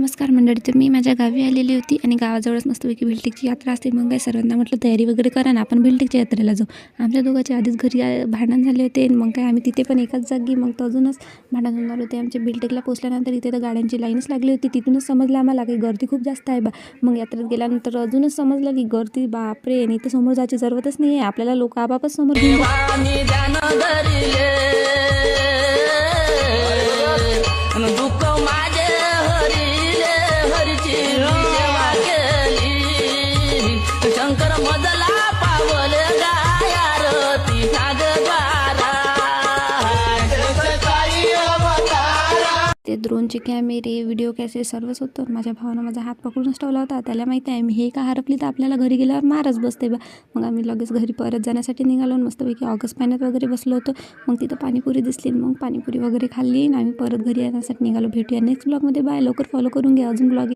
नमस्कार मंडळी. तर मी माझ्या गावी आलेली होती आणि गावाजवळच मस्तपैकी भिलटेकची यात्रा असते. मग काय सर्वांना म्हटलं तयारी वगैरे करा ना, आपण भिलटेकच्या यात्रेला जाऊ. आमच्या दोघांच्या आधीच घरी भांडण झाले होते. मग काय आम्ही तिथे पण एकाच जागी, मग तर अजूनच भांडण होणार होते. आमच्या भिलटेकला पोचल्यानंतर इथे तर गाड्यांची लाईनच लागली होती. तिथूनच समजलं आम्हाला की गर्दी खूप जास्त आहे बा. मग यात्रेत गेल्यानंतर अजूनच समजलं की गर्दी बापरे, आणि इथं समोर जायची जरूरतच नाही आहे. आपल्याला लोक आपापच समोर घेऊन शंकर मजला पावल गायारती ते ड्रोनचे कॅमेरे, व्हिडिओ कॅसेट सर्वच होतं. माझ्या भावानं माझा हात पकडूनच ठेवला होता. त्याला माहिती आहे मी हे का हरपली तर आपल्याला घरी गेल्यावर मारच बसते बा. मग आम्ही लगेच घरी परत जाण्यासाठी निघालो. मस्तपैकी ऑगस्ट पाण्यात वगैरे बसलो होतो. मग तिथं पाणीपुरी दिसली. मग पाणीपुरी वगैरे खाल्ली आणि आम्ही परत घरी येण्यासाठी निघालो. भेटूया नेक्स्ट ब्लॉगमध्ये. बाय. लवकर फॉलो करून घ्या. अजून ब्लॉग